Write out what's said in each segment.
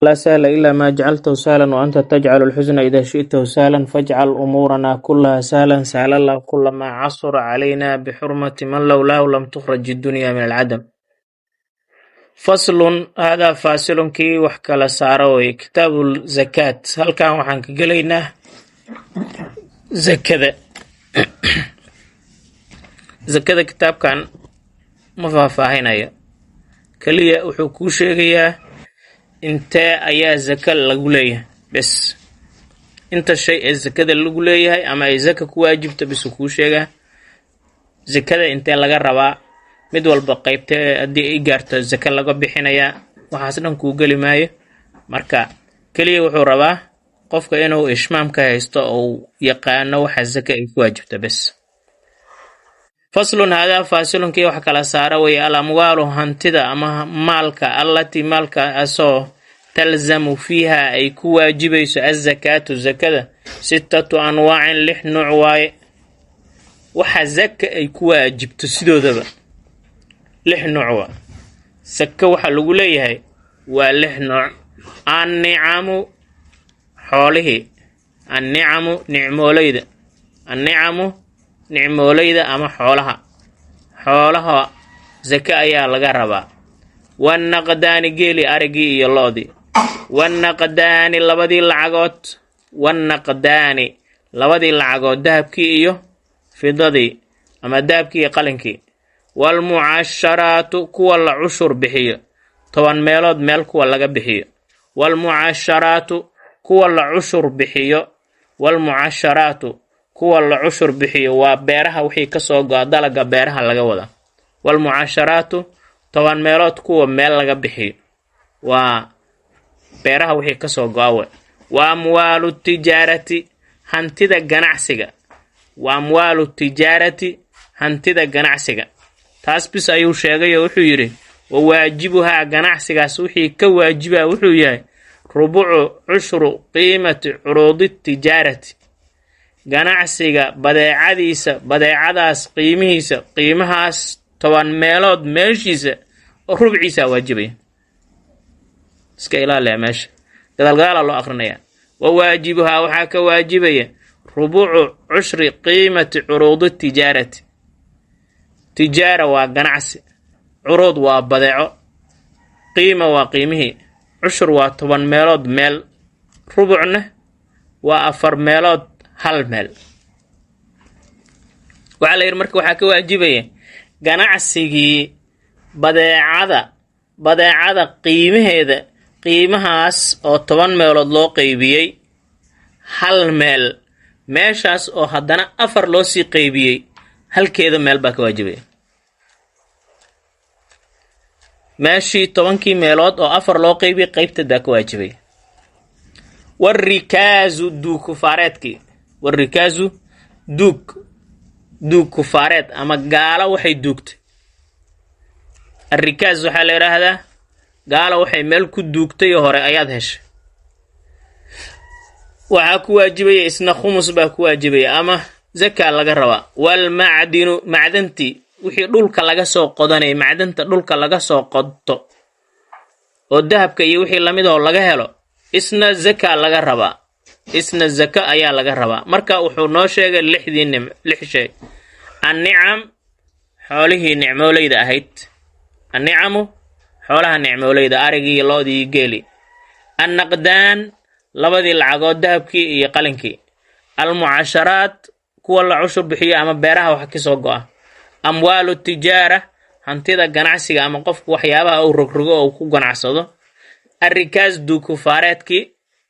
لا سهل إلا ما جعلته سهلا وأنت تجعل الحزن إذا شئته سهلا فاجعل أمورنا كلها سهلا سهل الله كل ما عصر علينا بحرمة من لولاه لم تخرج الدنيا من العدم. فصل هذا فاصل كي وحكى ساروي كتاب الزكاة. هل كان وحنك قلينا زكاة زكاة كتاب كان مفاهينيا كلية وحكو شيغيا intee ayaa zaka lagu leeyahay bes inta shay ee zakada lagu leeyahay ama ay zaka ku waajibto bes ku sheega zakada intee laga rabaa mid walba qaybtee hadii ay gaarto zaka laga bixinaya waxaas dhan ku gali maayo marka kaliya wuxuu rabaa qofka inuu ishmaamka haysto oo yaqaano waxa zaka ay ku waajibto bes. فصل هذا فاصل كي wax kala saara way al-amwaalu hantida ama maalka allati maalka asoo talzamu fiha ay ku waajibayso az-zakatu zakada sittatu anwaa'in lix nooc waaye waxa zaka ay ku waajibto sidoodaba lix nooc waa zaka waxa lagu leeyahay waa lix nooc an-ni'amu xoolihi an-ni'amu nicmoolayda an-ni'amu nicmoolayda ama xoolaha zaka ayaa laga rabaa wan naqdaani geeli arigi iyo loodi wan naqdaani labadii lacagood dahabkii iyo fidadii ama dahabkii iyo qalinkii wal mu'asharaatu kuwa la cushur bixiyo 10 meelood meel kuwa laga bixiyo wal mu'asharaatu kuwa la cushur bixiyo wal mu'asharaatu kuwa la cushur bixiyo waa beeraha wixii ka soo go'a dalaga beeraha laga wada wal mu'asharaatu 10 meelood kuwa meel laga bixiyo waa beeraha wixii ka soo go'a waa amwaalu tijaarati hantida ganacsiga waa amwaalu tijaarati hantida ganacsiga taas bis ayuu sheegay wuxuu yiri waajibuha ganacsigaas wixii ka waajiba wuxuu yahay rubucu cushru qiimati urudi tijaarati ganacsiga badeecadaas qiimahaas 10 meelood meeshiisa rubciisa waajibay iska ilaaliya meesha gadalgaala loo aqrinaya waajibuha waxa ka waajibaya rubucu cushri qiimati urudi tijaarati tijaara waa ganacsi urud waa badeeco qiima waa qiimihii cushur waa 10 meelood meel rubucna waa 4 meelood hal meel waxa la yiri marka waxa ka waajibaya ganacsigii badeecada qiimahaas oo 10 meelood loo qaybiyay hal meel meeshaas oo haddana 4 loo sii qaybiyay halkeeda meel baa ka waajibaya meeshii 10kii meelood oo 4 loo qaybiyay qaybtada ka waajibaya warrikaazu duukufaareedkii warrikaazu duug kufaareed ama gaala waxay duugtay arrikaaz waxa la yiraahdaa gaala waxay meel ku duugtay hore ayaad heshay waxa ku waajibaya isna khumus baa ku waajibaya ama zaka laga rabaa wal ma'dinu macdanti wixii dhulka laga soo qodanay macdanta dhulka laga soo qodto oo dahabka iyo wixii lamid ah laga helo isna zaka laga rabaa isna zaka ayaa laga rabaa marka wuxuu noo sheegay lix shay an-ni'am xoolihi nicmoolayda ahayd an-ni'amu xoolaha nicmoolayda arigi loodi geeli an-naqdaan labadii lacagood dahabkii iyo qalinkii al-mu'asharaat kuwa la cushur bixiyo ama beeraha wax ka soo go'a amwaalu tijaara hantida ganacsiga ama qofku waxyaabaha uu rogrogo oo ku ganacsado arrikaaz duukufaareedkii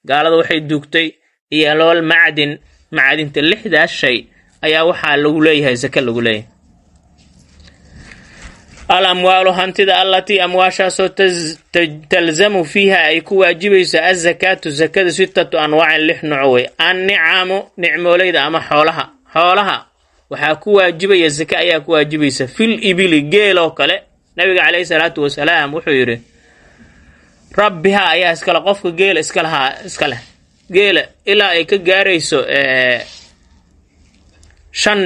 gaalada waxay duugtay iyo lool macdinta lixdaas shay ayaa waxa lagu leeyahay zaka lagu leeyahay al-amwaalu hantida allati amwaashaasoo talzamu fiha ay ku waajibayso az-zakatu zakada 6 anwaa'in lix nooc way an-ni'amu nicmoolayda ama xoolaha waxa ku waajibaya zaka ayaa ku waajibaysa fil ibili geelo kale nabiga kaleey salaatu wasalaam wuxuu yiri rabbiha ayaa iskala qofka geela iskala geela ilaa ay ka gaarayso 5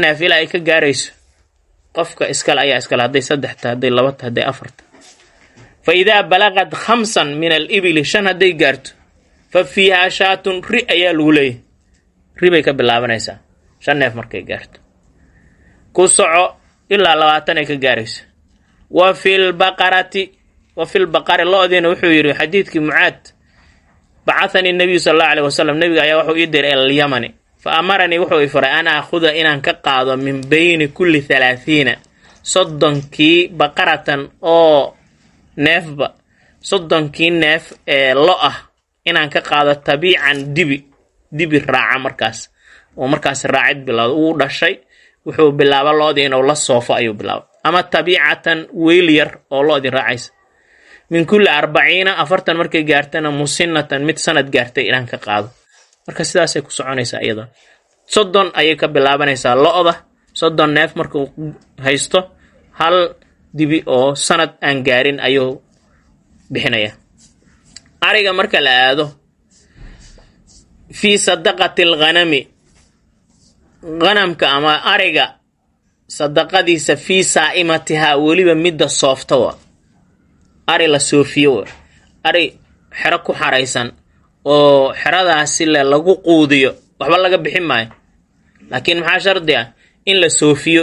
neef ilaa ay ka gaarayso qofka iskala ayaa iskala haday 3 ta haday 2 ta haday 4 fa idaa balagad 5 min alibili 5 hadday gaarto fa fiihaa shaatun ri ayaa lagu leeyahay. ri bay ka bilaabanaysaa 5 neef markay gaarto, ku soco ilaa 20 ay ka gaarayso. wa fil baqari lo'diina wuxuu yidhi xadiidkii Mucaad, bacahanii nabiyu sal allahu alayhi wasalam, nabiga ayaa wuxuu ii diray ila alyamani fa amaranii wuxuu i faray an aakhuda inaan ka qaado min bayni kulli 30 soddonkii baqaratan oo neefba 30kii neef ee lo ah inaan ka qaado tabiican dibi raaca markaas oo markaas raacid bilowda uu dhashay wuxuu bilaaba lo'dii inuu la soofo ayuu bilaaba, ama tabiicatan weyl yar oo lo'dii raacaysa. min kulli 40 markay gaartana musinnatan mid sanad gaartay inaan ka qaado. marka sidaasay ku soconaysaa iyada. 30 ayay ka bilaabanaysaa lo'da, 30 neef markuu haysto hal dibi oo sanad aan gaarin ayuu bixinaya. ariga marka la aado fii sadaqati alghanami, ghanamka ama ariga sadaqadiisa fii saa'imatihaa, weliba midda soofta wa ari la soofiyo wa ari xero ku xaraysan oo xeradaasi lagu quudiyo waxba laga bixin maayo, laakiin maxaa shardi ah in la soofiyo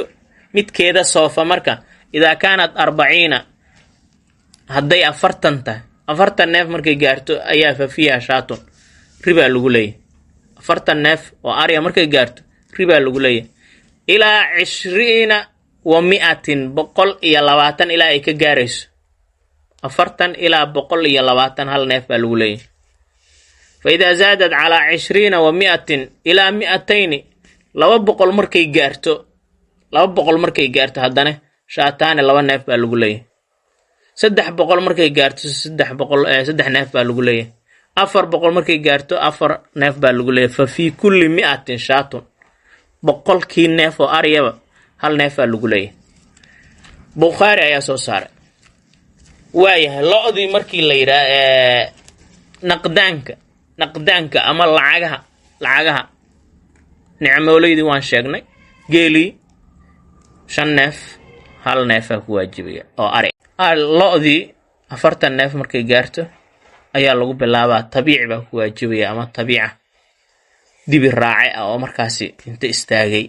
midkeeda soofa. marka idaa kaanat 40 hadday 40 tahay 40 neef markay gaarto ayaa fa fiiha shaatun ribaa lagu leeyahay. 40 neef oo ariga markay gaarto ribaa lagu leeyahay. ilaa 20 wa 100 120 ilaa ay ka gaarayso 40 ilaa 120 hal neef baa lagu leeyahay. fa idaa zaadad calaa 20 wa 100 ilaa 200 200 markay gaarto 200 markay gaarto haddana shaataani 2 neef baa lagu leeyahay. 300 markay gaarto 3 neef baa lagu leeyahay. 400 markay gaarto 4 neef baa lagu leeyahay. fa fii kulli 100 shaatun 100kii neef oo ariyaba hal neef baa lagu leeyahay. Bukhaari ayaa soo saaray. waayahay lo'dii markii la yidhaa naqdaanka ama lacagaha nicmooleydii waan sheegnay. geelii 5 neef hal neefaa ku waajibaya oo ari. lo'dii 40 neef markay gaarto ayaa lagu bilaabaa tabiici baa ku waajibaya, ama tabiica dibi raace ah oo markaasi inta istaagay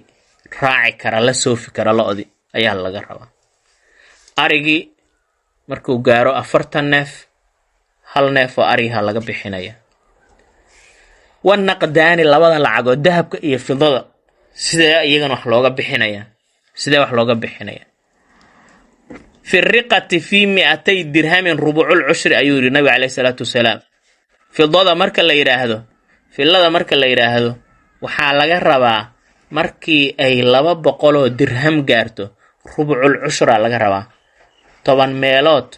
raaci kara, la soofi kara lo'dii ayaa laga rabaa. arigii markuu gaaro 40 neef hal neef oo ariha laga bixinaya. wanaqdaani labada lacagoo dahabka iyo fidada sidee iyagana wax looga bixinaya. fi riqati fii 200 dirhamin rubucul cushri ayuu yidhi nabiga calayhi salaatu wasalaam. fidada marka la yidhaahdo waxaa laga rabaa markii ay 200 dirham gaarto rubucul cushra laga rabaa. 10 meelood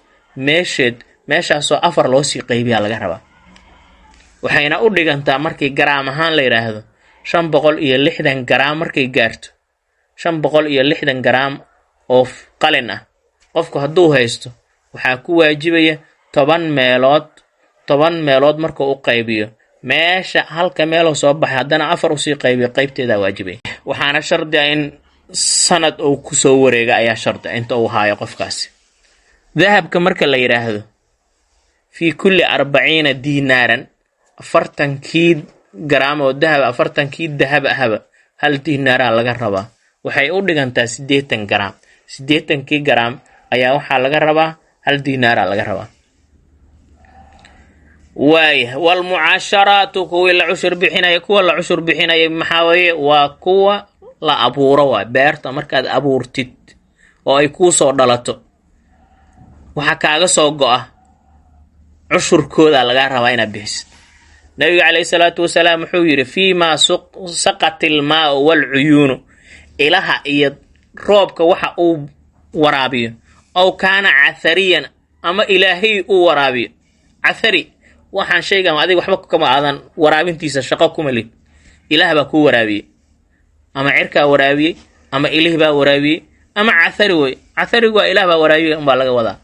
meeshaasoo 4 loo sii qaybiyaa laga rabaa. waxayna u dhigantaa markii garaam ahaan la yidhaahdo 560 garaam markay gaarto 560 garaam oo qalin ah qofku hadduu haysto waxaa ku waajibaya 10 meelood markuu u qaybiyo meesha halka meeloo soo baxay haddana 4 usii qaybiyo qaybteedaa waajibaya. waxaana shardi ah in sanad uu ku soo wareega ayaa shardi ah inta uu haayo qofkaasi. dahabka marka la yidhaahdo fii kulli 40 diinaaran 40kii garaam oo dahab 40kii dahab ahaba hal diinaaraa laga rabaa. waxay u dhigantaa 80 garaam. 80kii garaam ayaa waxaa laga rabaa hal diinaaraa laga rabaa. waaya walmucaasharaatu kuwa la cushur bixinaya maxaa weeye? waa kuwa la abuuro. waa beerta markaad abuurtid oo ay kuu soo dhalato waxaa kaaga soo go'a cushurkooda lagaa rabaa inaad bixisid. nabiga calayhi salaatu wasalaam wuxuu yidhi fiimaa saqatil maa'u walcuyuunu, ilaha iyo roobka waxa uu waraabiyo, ow kaana cathariyan ama ilaahay uu waraabiyo. cathari waxaan sheegan adiga waxba kama aadan waraabintiisa shaqo kuma lid, ilaah baa kuu waraabiyey, ama cirkaa waraabiyey, ama ilih baa waraabiyey, ama cathari wey. catharigu waa ilaah baa waraabiyey unbaa laga wadaa.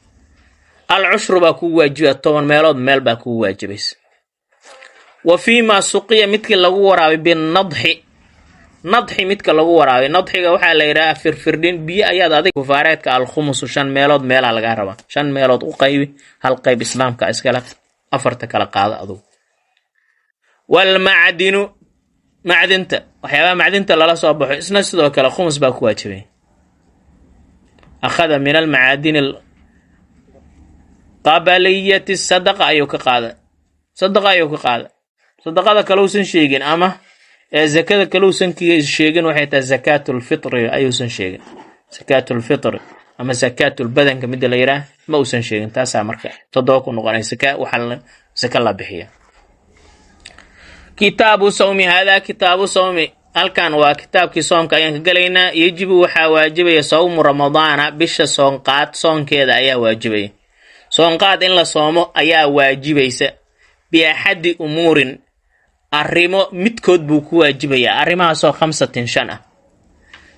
alcushru baa kugu waajiba, 10 meelood meel baa kugu waajibaysa. wa fiimaa suqiya midkii lagu waraabay binadxi nadxi midka lagu waraabiyo nadxiga waxaa la yidhaha firfirdhin biyo ayaad adig kufaareedka alkhumusu 5 meelood meelaa lagaa rabaa 5 meelood u qaybi hal qayb islaamka iskala afarta kala qaada adugu walmacdinu macdinta waxyaabaha macdinta lala soo baxo isna sidoo kale khumus baa ku waajibay akhada min almacaadin qabaliyati sadaqa ayuu ka qaada sadaqada kaluusan sheegin ama zakada kaluusan sheegin waxay tahay zakaatul fitri ayuusan sheegin zakaatul fitri ama zakaatul badanka mid la yiraahdo ma uusan sheegin taasaa marka todoba ku noqonaysa zaka la bixiya kitaabu sawmi hada kitaabu sawmi halkan waa kitaabkii soonka ayaan ka galaynaa yajibu waxaa waajibaya sawmu ramadaana bisha soonqaad soonkeeda ayaa waajibaya soonqaad in la soomo ayaa waajibaysa biaxadi umuurin arrimo midkood buu ku waajibayaa arrimahaasoo 5 ah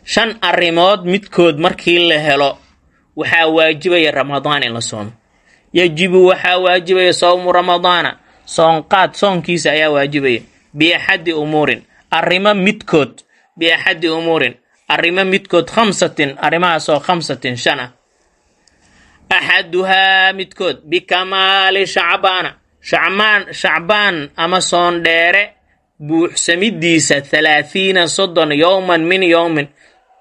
5 arrimood midkood markii la helo waxaa waajibaya ramadaan in la soomo yajibu waxaa waajibaya sawmu ramadaana soonqaad soonkiisa ayaa waajibaya biaxadi umuurin arrimo midkood biaxadi umuurin arrimo midkood 5 arrimahaasoo 5 ah axaduhaa midkood bikamaali shacbaan ama soon dheere buuxsamidiisa 30 yowman min yowmin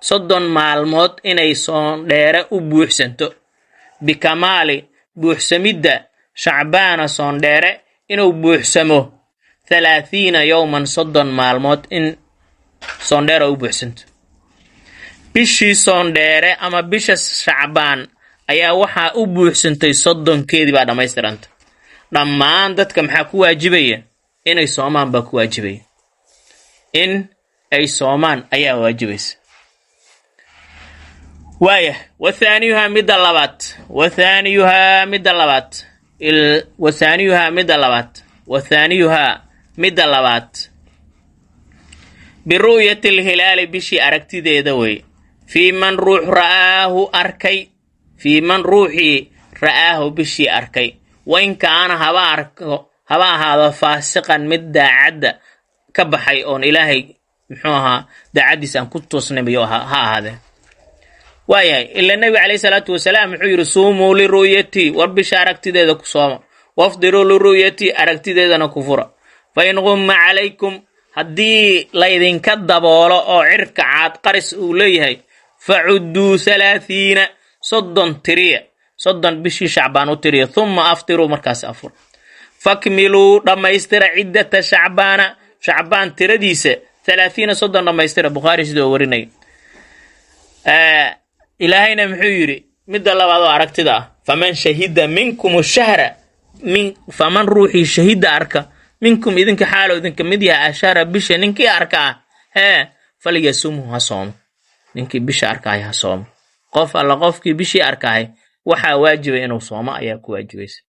30 maalmood inay soon dheere u buuxsanto bikamaali buuxsamidda shacbaana soon dheere inuu buuxsamo 30 yowman 30 maalmood in soon dheere u buuxsanto bishii soon dheere ama bisha shacbaan ayaa waxaa u buuxsantay 30keedii baa dhamaystiranta dhammaan dadka maxaa ku waajibaya inay soomaan baa ku waajibaya in ay soomaan ayaa waajibaysa waaya wathaaniyuha midda labaad biru'yati alhilaali bishii aragtideeda wey fii man ruuxii ra'aahu bishii arkay wain kaana haba ahaado faasiqan mid daacadda ka baxay oon ilaahay muxuu ahaa daacaddiis aan ku toosnamayo ha ahaadee waayahay ila nabi calayhi salaatu wasalaam wuxuu yidhi suumuu liru'yatii war bisha aragtideeda ku sooma wafdiruu liru'yatii aragtideedana ku fura fa in qumma calaykum haddii laydinka daboolo oo cirka caad qaris uu leeyahay facudduu 30 tiriya 30 bishii shacbaan u tiriya thumma aftiruu markaas afur fakmiluu dhammaystira ciddata shacbaan tiradiisa 30 dhammaystira bukhaari sidoo warinaya ilaahayna muxuu yidhi midda labaad oo aragtida ah faman shahida minkum ash-shahra faman ruuxii shahida arka minkum idinka xaalo idinka mid yaha ashara bisha ninkii arka falyasumhu ha soomo ninkii bisha arkay ha soomo qof alla qofkii bishii arkay waxaa waajibay inuu soomo ayaa ku waajibaysa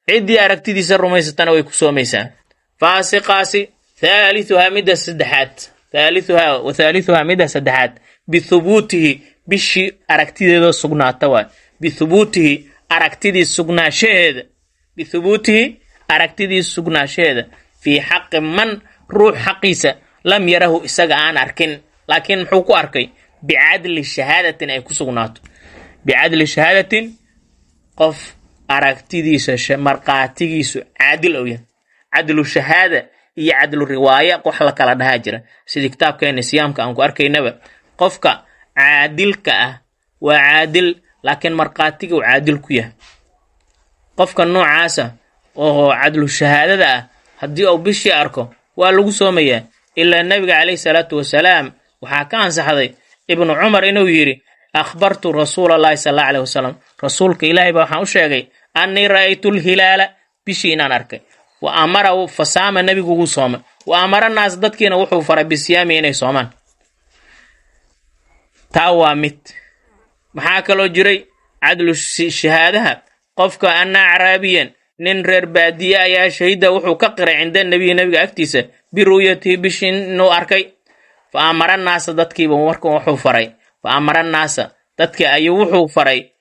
ciddii aragtidiisa rumaysatana way ku soomaysaa faasiqaasi thalithuha midda saddexaad bithubuutihi bishii aragtideeda sugnaata waa bithubuutihi aragtidii sugnaanshaheeda fii xaqi man ruux xaqiisa lam yarahu isaga aan arkin laakiin muxuu ku arkay bicadli shahaadatin ay ku sugnaato bicadli shahaadatin qof aragtidiisa marqaatigiisu caadil ou yahay cadlu shahaada iyo cadlu riwaaya wax la kala dhahaa jira sidii kitaabkeena siyaamka aan ku arkaynaba qofka caadilka ah waa caadil laakiin marqaatiga uu caadil ku yahay qofka noocaasa oo cadlu shahaadada ah haddii uu bishii arko waa lagu soomayaa ilaa nabiga calayhi salaatu wasalaam waxaa ka ansaxday ibnu cumar inuu yidhi akhbartu rasuulallahi sallallahu alayhi wasallam rasuulka ilaahay baa waxaan u sheegay annii ra'aytu lhilaala bishii inaan arkay wa amara fasaama nabigu ugu soomay wa amara naas dadkiina wuxuu faray bisiyaami inay soomaan taa waa mid maxaa kaloo jiray cadlu shahaadaha qofka anna acraabiyan nin reer baadiye ayaa shahida wuxuu ka qiray cinda nabiga agtiisa biru'yatihi bishii inuu arkay fa amara naasa dadkiiba marka wuxuu faray fa amara naasa dadkii ayuu wuxuu faray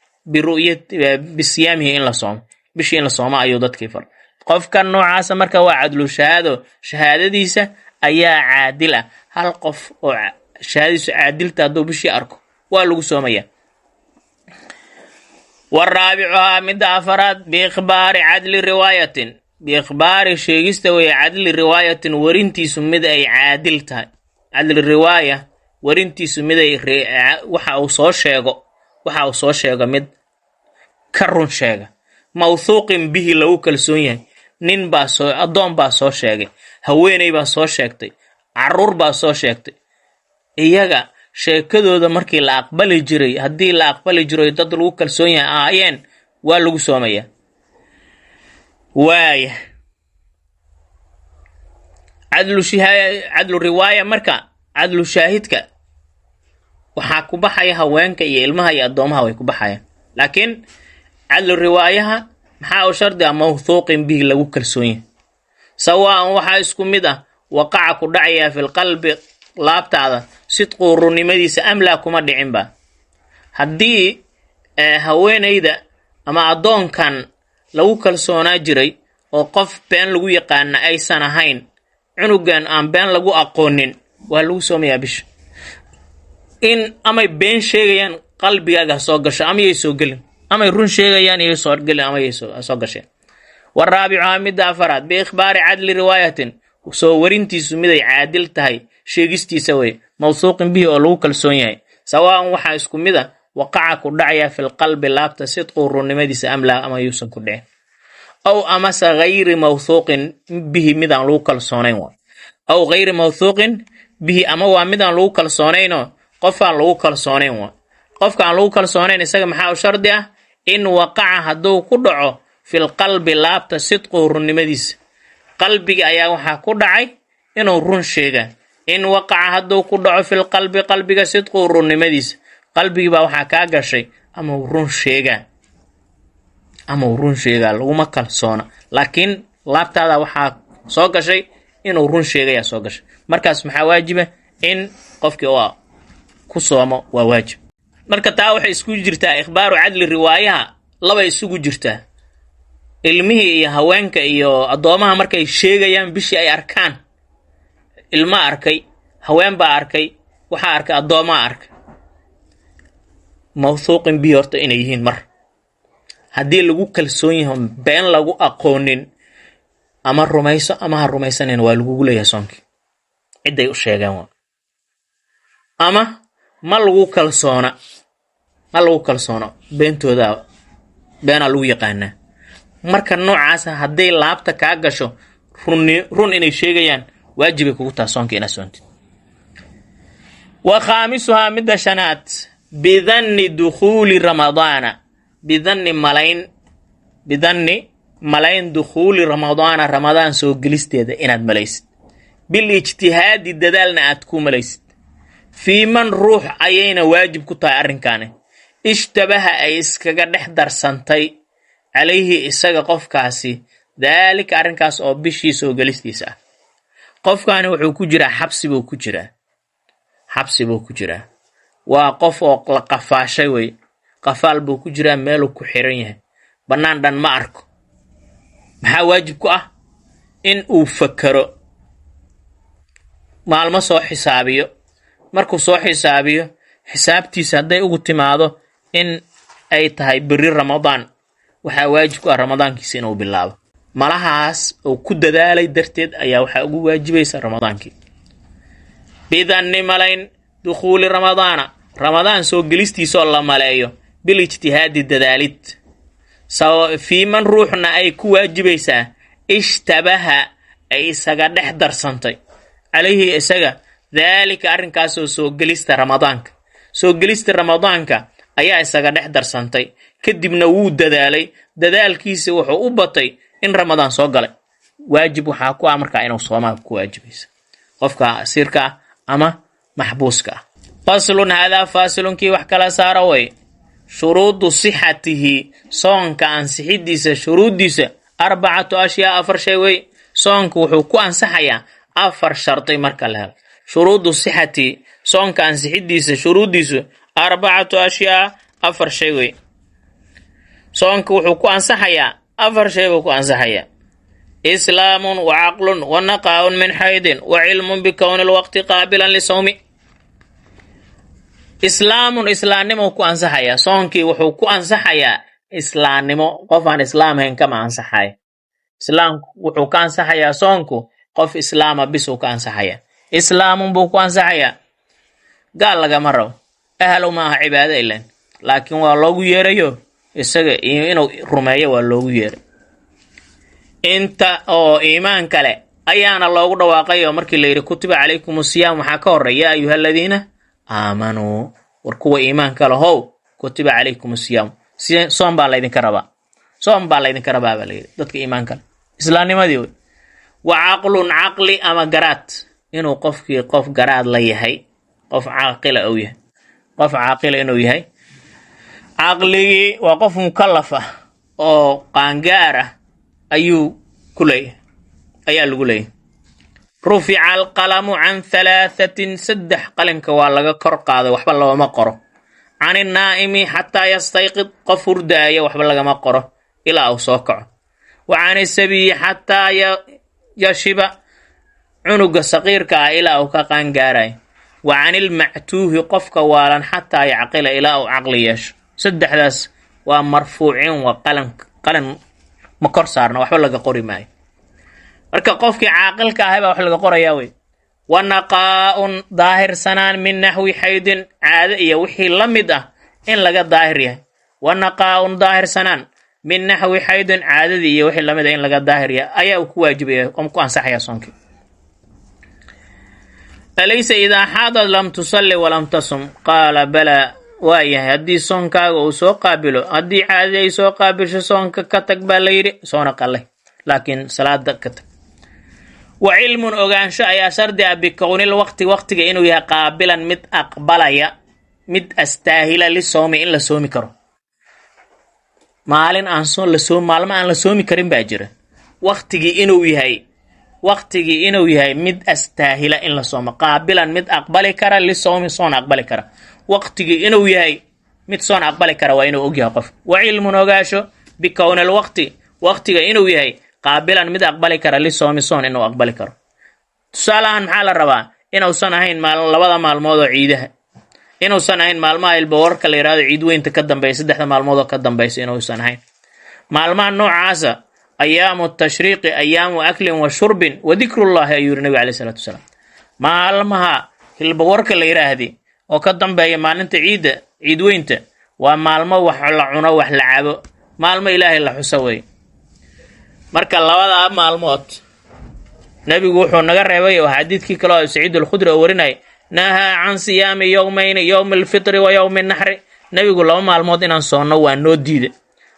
bisiyaamihi in la soomo bishii in la soomo ayuu dadkii faray qofka noocaasa marka waa cadlu shahaado shahaadadiisa ayaa caadil ah. hal qof oo shahaadadiisu caadilta hadduu bishii arko waa lagu soomayaa. waraabicuhaa midda afaraad biikhbaari cadli riwaayatin, biikhbaari sheegista weeye cadli riwaayatin warintiisu mid ay caadil tahay. cadli riwaaya warintiisu mid ay waxa uu soo sheego mid ka run sheega. mawthuuqin bihi lagu kalsoon yahay. addoon baa soo sheegay, haweeney baa soo sheegtay, carruur baa soo sheegtay. iyaga sheekadooda markii la aqbali jiray, haddii la aqbali jiray dad lagu kalsoon yahay ahaayeen, waa lagu soomayaa. waaya cadlu riwaaya marka cadlu shaahidka waxaa ku baxaya haweenka iyo ilmaha iyo addoomaha way ku baxayaan. laakiin cadlu riwaayaha maxaa u shardi ah? mawthuuqin bihi lagu kalsoon yahay. sawaan waxaa isku mid ah waqaca ku dhacayaa filqalbi laabtaada sidqu runnimadiisa amlaa kuma dhicinba. haddii haweenayda ama addoonkan lagu kalsoonaa jiray oo qof been lagu yaqaana aysan ahayn, cunugan aan been lagu aqoonin, waa lagu soomayaa bisha. in amay been sheegayaan qalbigaaga soo gasho ama yay soo gelin, amay run sheegayaan iyo soo gelin ama yay soo gasheen. waraabicuhaa midda afaraad biikhbaari cadli riwaayatin, soo warintiisu miday caadil tahay sheegistiisa wey. mawthuuqin bihi oo lagu kalsoon yahay. sawaan waxaa isku mid a waqaca ku dhacaya filqalbi laabta sidqu runnimadiisa amlaa ama yuusan ku dhicin. aw amase hayri mawthuuqin bihi midaan lagu kalsoonayn waay. aw hayri mawthuuqin bihi ama waa midaan lagu kalsoonaynoo qofaan lagu kalsoonayn waay. qofkaan lagu kalsoonayn isaga maxaa u shardi ah? in waqaca hadduu ku dhaco filqalbi laabta sidqu runnimadiisa. qalbiga ayaa waxaa ku dhacay inuu run sheegaa. in waqaca hadduu ku dhaco filqalbi qalbiga sidqu runnimadiisa, qalbigii baa waxaa kaa gashay ama uu run sheegaa laguma kalsoona. laakiin laabtaada waxaa soo gashay inuu run sheegayaa soo gashay. markaas maxaa waajiba? in qofkii oo ku soomo waa waajib. marka taa waxay isku jirtaa ikhbaaru cadli riwaayaha labay isugu jirtaa. ilmihii iyo haweenka iyo addoomaha markay sheegayaan bishii ay arkaan, ilma arkay, haween baa arkay, waxaa arkay addoomaa arkay. mawthuuqin bihi horta inay yihiin mar. haddii lagu kalsoon yahay been lagu aqoonin, ama rumayso ama ha rumaysanin, waa lagugu leeyahay soonkii cidday u sheegeen waa. ama ma lagu kalsoona beentooda beenaa lagu yaqaanaa. marka noocaasa hadday laabta kaa gasho run inay sheegayaan, waajibay kugu taha soonka inaad soontid. wa khaamisuhaa midda shanaad bidanni dukhuuli ramadaana, bidanni malayn dukhuuli ramadaana, ramadaan soo gelisteeda inaad malaysid. bilijtihaadi dadaalna aad ku malaysid. fii man ruux ayayna waajib ku tahay arrinkaani ishtabaha ay iskaga dhex darsantay calayhi isaga qofkaasi daalika arrinkaas oo bishii soo gelistiisa ah. qofkaani wuxuu ku jiraa xabsi buu ku jiraa. waa qof oo la qafaashay wey. qafaal buu ku jiraa, meeluu ku xiran yahay, bannaan dhan ma arko. maxaa waajib ku ah? in uu fakaro, maalmo soo xisaabiyo. markuu soo xisaabiyo, xisaabtiisa hadday ugu timaado in ay tahay beri ramadaan, waxaa waajib ku ah ramadaankiisa inuu bilaabo. malahaas oo ku dadaalay darteed ayaa waxaa ugu waajibaysa ramadaankii. bidanni malayn dukhuuli ramadaana, ramadaan soo gelistiisoo la maleeyo bilijtihaadi dadaalid. fii man ruuxna ay ku waajibaysaa ishtabaha ay isaga dhex darsantay calayhi isaga daalika arrinkaasoo soo gelista ramadaanka ayaa isaga dhex darsantay. kadibna wuu dadaalay, dadaalkiisa wuxuu u batay in ramadaan soo galay. waajib waxaa ku ah markaa inuu soomaa ku waajibaysa qofka asiirka ah ama maxbuuska ah. faslun haadaa faasilunkii wax kala saara way. shuruudu sixatihi, soonka ansixidiisa shuruuddiisa 4 ashyaa 4 shay wey. soonku wuxuu ku ansaxayaa 4 shardi marka la helo. shuruudu sixati, soonka ansixidiisa shuruuddiisu 4 ashyaa 4 shay wey. soonka wuxuu ku ansaxayaa 4 shay buu ku ansaxayaa. إسلام وعقل ونقاء من حيض وعلم بكون الوقت قابلا لصوم إسلام نمو كو أنصحيا صونكي وحو كو أنصحيا إسلام نمو قفان إسلام هين كما أنصحيا إسلام وحو كان صحيا صونكو قف إسلام بسو كان صحيا إسلام بو كان صحيا قال لك مرة أهلو ما عبادة إلا لكن والله يريو isaga inuu rumeeyo waa loogu yeeray inta oo iimaan kale ayaana loogu dhawaaqay oo markii la yiri kutiba calaykumus siyaam waxa ka horeeya ayyuhalladina aamanu war kuwa iimaan kale how kutiba calaykumus siyaam soom baa la idin karaba baa la yiri dadka iimaan kale islaamnimadii way wa aqlun aqli ama garaad inuu qofkii qof garaad la yahay qof aqil oo yahay qof aqil inuu yahay عقلي وقف مكلفة أو قانجارة أيو كلي أيا الكلي رفع القلم عن 3 سدح قلم كوالغا كرقاده وحب الله ما قره عن النائم حتى يستيقظ قفر دايه وحب الله ما قره إلى أو سوكع وعن السبي حتى يشبع عنق الصغير إلى أو كقانجارة وعن المعتوه قف كوالا حتى يعقل إلى أو عقليش saddexdaas waa marfuucin wa qalan ma kor saarna waxba laga qori maayo marka qofkii caaqilka ah baa wax laga qorayaa way wanaqaa'un daahir sanaan min nahwi haydin aada iyo wixii lamid ah in laga daahir yahay wanaqaa'un daahir sanaan min nahwi haydin aadadi iyo wixii lamid ah in laga daahir yahay ayaa ku waajibaya ku ansaxaya soonki alaysa idha hadad lam tusalli wa lam tasum qala bala waayahay haddii soonkaaga uu soo qaabilo haddii caadi ay soo qaabilsho soonka ka tag baa la yidhi soona qalay laakiin salaada ka tag wa cilmun ogaansho ayaa shardi ah bikownil waqtiga inuu yahay qaabilan mid aqbalaya mid astaahila lisoomi in la soomi karo maalin aan maalmo aan la soomi karin baa jira waqtigii inuu yahay mid astaahila in la soomo qaabilan mid aqbali kara lisoomi soona aqbali kara waqtigi inuu yahay mid soon aqbali kara waa inuu ogyahay qof wa cilmun ogaasho bikownil waqtiga inuu yahay qaabilan mid aqbali kara lisoomi soon inuu aqbali karo tusaalahan maxaa la rabaa inuusan ahayn labada maalmood oo ciidaha inuusan ahayn maalmaha ilbawarka la yiraahdo ciid weynta ka dambaysa 3 maalmood oo ka dambaysa inuusan ahayn maalmaha noocaasa ayaamu tashriiqi ayaamu aklin wa shurbin wa dhikrullah ayuu nabi alayhi salatu wasalam maalmaha ilbawarka la yiraahdo oo ka dambeeya maalinta ciid weynta waa maalmo wax la cuno wax la cabo maalmo ilaahay la xusaway marka labada maalmood nabigu wuxuu naga reebay oo xadiidkii kale oo Saciid al-Khudri oo warinay naha an siyami yawmayn yawm al-fitr wa yawm an-nahr nabigu laba maalmood inaan soono waa noo diiday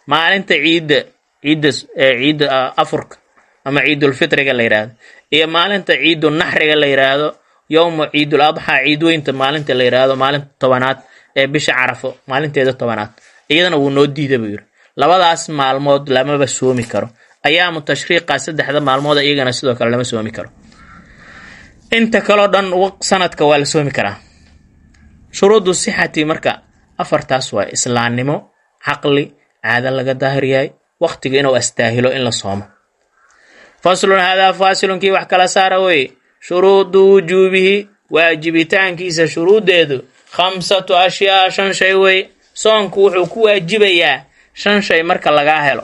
maalinta ciid afurka ama ciid al-fitriga la yiraahdo iyo maalinta ciid an-nahriga la yiraahdo يوم عيد الأضحى عيد وينت مالنت اللي يرادو مالنت طبانات بش عرفو مالنت هذا طبانات إذا نو نودي دبير لبضاس مالمود لما بسومي كرو أيام التشريق قاصد هذا مالمود إيجا نسيدو كرو لما سومي كرو أنت كلو دن وق سنة كوال سومي كرو شروط الصحة مركا أفرتاسوا إسلام نمو عقلي عادة لغا ظاهرياي وقت إنو أستاهلو إن لصوم فصل هذا فاصل كي وحكا لساروي شروط وجوبه واجبتان كيس شروط ديدو 5 أشياء 5 شيء وي صونك وحو كو واجبيا 5 شيء marka laga helo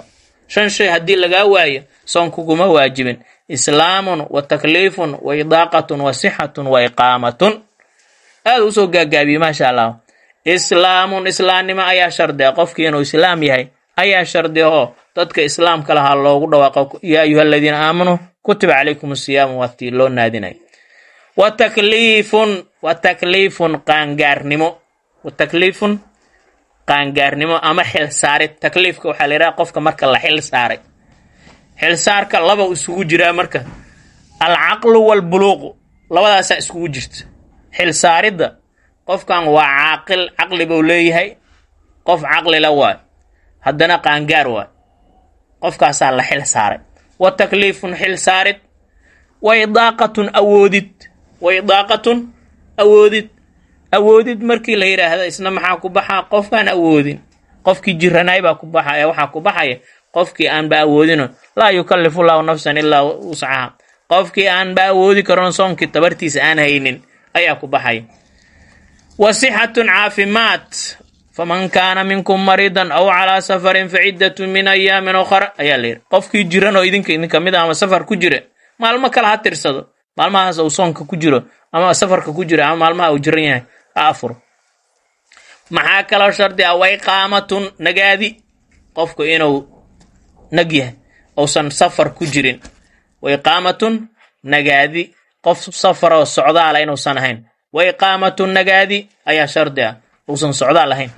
5 shay hadii laga waayo soonku kuma waajibin islaamun wa taklifun wa idaqatun wa sihhatun wa iqamatun aad usoo gaagaabi ma sha Allah islaamun islaamnima ayaa shardi qofkii inuu islaam yahay ayaa shardi oo dadka islaamka laha loogu dhawaaqo ya ayyuhalladina aamanu kutiba alaykumus siyaam wa tiloo naadinay wa taklifun qaangaarnimo ama xil saarid taklifka waxa la yiraahdaa qofka marka la xil saaray xil saarka laba isugu jira marka al aql wal buluq labadaas isugu jirta xil saarida qofkan waa aqli buu leeyahay qof aqli la waa haddana qaangaar waa qofkaas la xil saaray wa taklifun xil saarid wa idaqatun awoodid markii la yiraahdo isna maxaa ku baxa qofkan awoodin qofkii jiranay baa ku baxaya waxa ku baxaya qofkii aan ba awoodino laa yukallifu llaahu nafsan ilaa wuscaha qofkii aan ba awoodi karon soonkii tabartiisa aan haynin ayaa ku baxay wasixatun caafimaad faman kaana minkum mariidan aw calaa safarin faciddatun min ayaamin ukhra ayaa la yidhi qofkii jiran oo idinka mid ama safar ku jira maalmo kale ha tirsado maalmahaas uu soonka ku jiro ama safarka ku jiro ama maalmaha uu jiran yahay ha afuro maxaa kaloo shardi ah waiqaamatun nagaadi qofku inuu nag yahay uusan safar ku jirin waiqaamatun nagaadi qof safar oo socdaala inuusan ahayn waiqaamatun nagaadi ayaa shardi ah uusan socdaal ahayn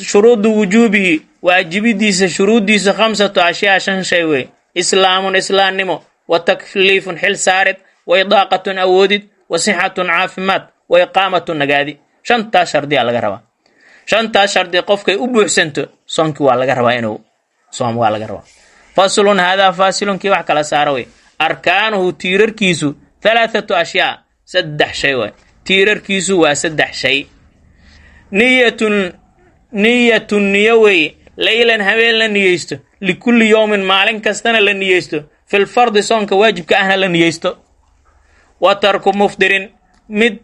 shuruudu wujuubihi waajibidiisa shuruuddiisa 5 ashyaa 5 shay wey islaamun islaamnimo wa takliifun xil saarid wa idaaqatun awoodid wa sixatun caafimaad wa iqaamatun nagaadi 5 shardiyaa laga rabaa 5 shardi qofkay u buuxsanto soonkii waa laga rabaa inuu soom waa laga rabaa faslun haadaa faasilunkii wax kala saara wey arkaanuhu tiirarkiisu 3 ashyaa 3 shay wey tiirarkiisu waa 3 shay niyatun niyo wey laylan habeen la niyeysto likulli yowmin maalin kastana la niyeysto filfardi soonka waajibka ahna la niyeysto wa tarku mufdirin mid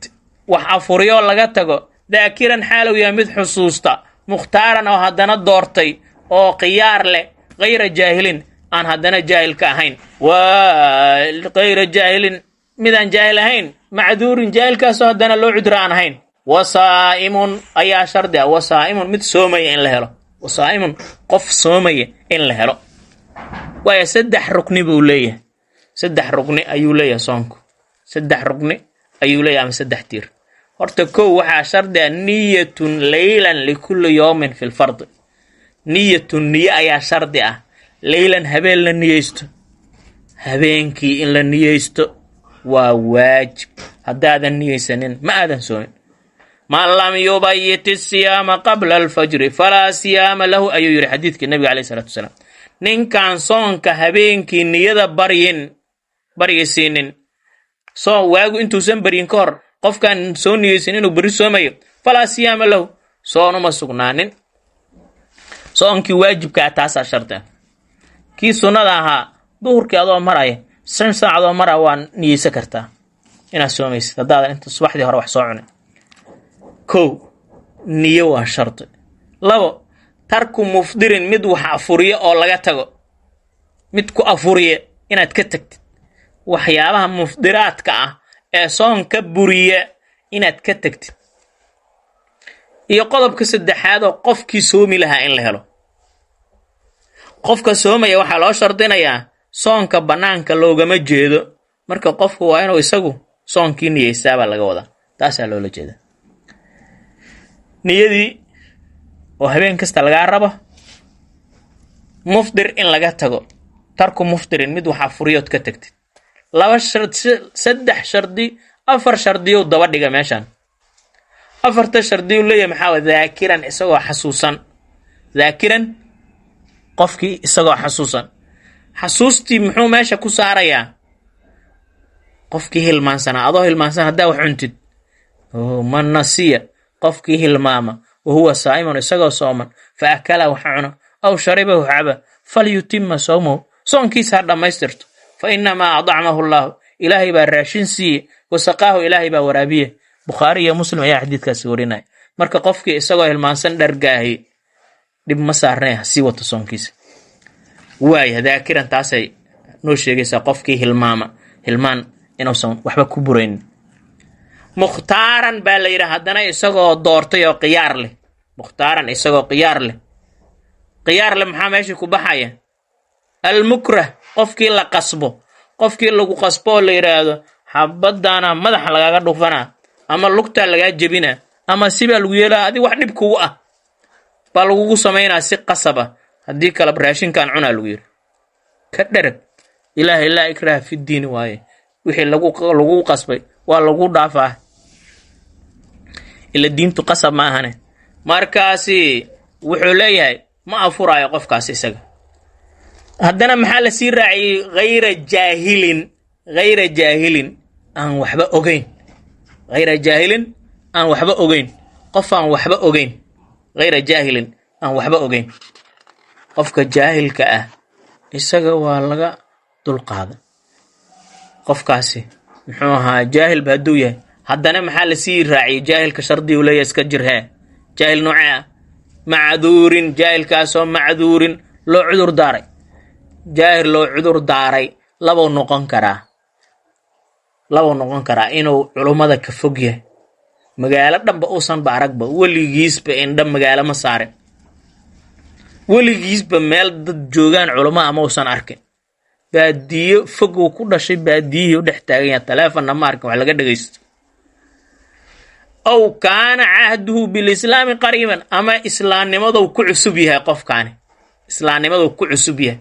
wax afuryo laga tago daakiran xaalow yahay mid xusuusta mukhtaaran oo haddana doortay oo khiyaar leh hayra jaahilin aan haddana jaahil ka ahayn waa hayra jaahilin midaan jaahil ahayn macduurin jaahilkaasoo haddana loo cudro aan ahayn wasaa'imun ayaa shardi ah wasaa'imun mid soomaya in la helo wasaa'imun qof soomaya in la helo waayo 3 rukni buu leeyahay 3 rukni ayuu leeyahay soonku 3 rukni ayuu leeyahay ama 3 tiir horta kow waxaa shardi ah niyatun laylan likulli yawmin fil fard niyatun niya ayaa shardi ah laylan habeen la niyeysto habeenkii in la niyeysto waa waajib haddaadan niyeysanin ma aadan soomin man lam yubayit isiyaama qabla alfajri falaa siyaama lahu ayuu yidhi xadiidkii nabiga alayhi salaatu wasalaam ninkaan soonka habeenkii niyada baryisiinin soon waagu intuusan baryin ka hor qofkaan soo niyeysan inuu beri soomayo falaa siyaama lahu soon uma sugnaanin soonkii waajibkaa taasaa shardi ah kii sunnada ahaa duhurkii adoo maraya 5 saacadoo mara waa niyeysan kartaa inaad soomaysid haddaadan inta subaxdii hore wax soo cunin kow niyo waa shardi 2 tarku mufdirin mid wax afuriyo oo laga tago mid ku afuriye inaad ka tagtid waxyaabaha mufdiraadka ah ee soonka buriya inaad ka tagtid iyo qodobka 3aad oo qofkii soomi lahaa in la helo qofka soomaya waxaa loo shardinayaa soonka banaanka loogama jeedo marka qofku waa inuu isagu soonkii niyeystaa baa laga wadaa taasaa loola jeeda niyadii oo habeen kasta lagaa rabo mufdir in laga tago tarku mufdirin mid waxa furiyood ka tagtid 2 shardi 3 shardi 4 shardiyo daba dhiga meeshan 4 shardiyo leeyahay maxaa daakiran isagoo xasuusan daakiran qofkii isagoo xasuusan xasuustii muxuu meesha ku saarayaa qofkii hilmaansana adoo hilmaansan haddaa wax cuntid man nasiya qofkii hilmaama wahuwa saa'iman isagoo sooman fa akala wax cuno aw shariba wax caba falyutimma sawmahu soonkiisa ha dhammaystirto fa innamaa adcamahu llahu ilaahay baa raashin siiye wasaqaahu ilaahay baa waraabiye bukhaari iyo muslim ayaa xadiidkaasi warinaya marka qofkii isagoo hilmaansan dhargaahi dhib ma saarnay ha sii wato soonkiisa waaya daakiran taasay noo sheegaysaa qofkii hilmaan inuusan waxba ku buraynin mukhtaaran baa la yidhi haddana isagoo doortay oo khiyaar leh mukhtaaran isagoo khiyaar leh maxaa meesha ku baxaya almukrah qofkii la qasbo qofkii lagu qasbo oo la yidhaahdo xabadaana madaxa lagaaga dhufanaa ama lugtaa lagaa jebinaa ama sibaa lagu yeelaa adi wax dhib kugu ah baa lagugu samaynaa si qasaba haddii kale raashinkaan cunaa lagu yidhi ka dherag ilaahay laa ikraha fi diini waaye wixii lagu qasbay waa lagu dhaafaa ila diintu qasab ma ahane markaasi wuxuu leeyahay ma afuraayo qofkaas isaga haddana maxaa la sii raaciyey hayra jaahilin aan waxba ogeyn hayra jaahilin aan waxba ogeyn qof aan waxba ogeyn hayra jaahilin aan waxba ogeyn qofka jaahilka ah isaga waa laga dulqaaday qofkaasi muxuu ahaa jaahil ba hadduu yahay haddana maxaa la sii raaciyay jaahilka shardi uu leeyahay iska jir hee jaahil noocee ah macduurin jaahilkaasoo macduurin loo cudur daaray jaahil loo cudur daaray labuu noqon karaa inuu culummada ka fog yahay magaalo dhanba uusan ba aragba weligiisba indha magaalo ma saarin weligiisba meel dad joogaan culummo ama uusan arkin baadiyo foguu ku dhashay baadiyihii u dhex taagan yahay taleefonna ma arkin wax laga dhegaysto aw kaana cahduhu bilislaami qariiban ama islaamnimaduu ku cusub yahay qofkaani islaamnimaduu ku cusub yahay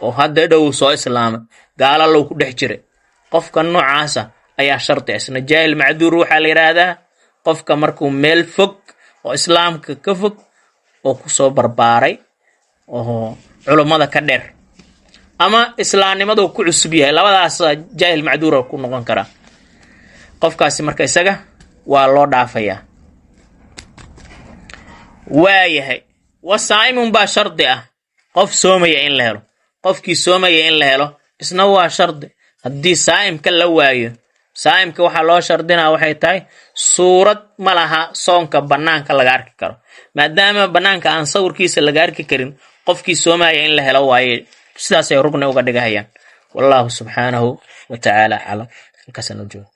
oo hadda dhow soo islaamay gaala low ku dhex jiray qofka noocaasa ayaa shardi isna jaahil macduur waxaa la yidhaahdaa qofka markuu meel fog oo islaamka ka fog oo ku soo barbaaray oo culummada ka dheer ama islaamnimaduu ku cusub yahay labadaas jaahil macduura ku noqon karaa qofkaasi marka isaga waa loo dhaafayaa waayahay wasaa'imun baa shardi ah qof soomaya in la helo qofkii soomaya in la helo isna waa shardi haddii saa'imka la waayo saa'imka waxaa loo shardinaa waxay tahay suurad ma laha soonka bannaanka laga arki karo maadaama bannaanka aan sawirkiisa laga arki karin qofkii soomaya in la helo waaye sidaasay rugni uga dhigahayaan wallahu subxaanahu wa tacaala aclam halkaasaan u jooga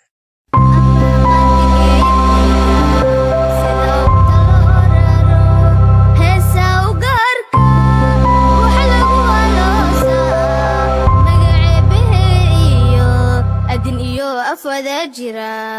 أفوذ جرا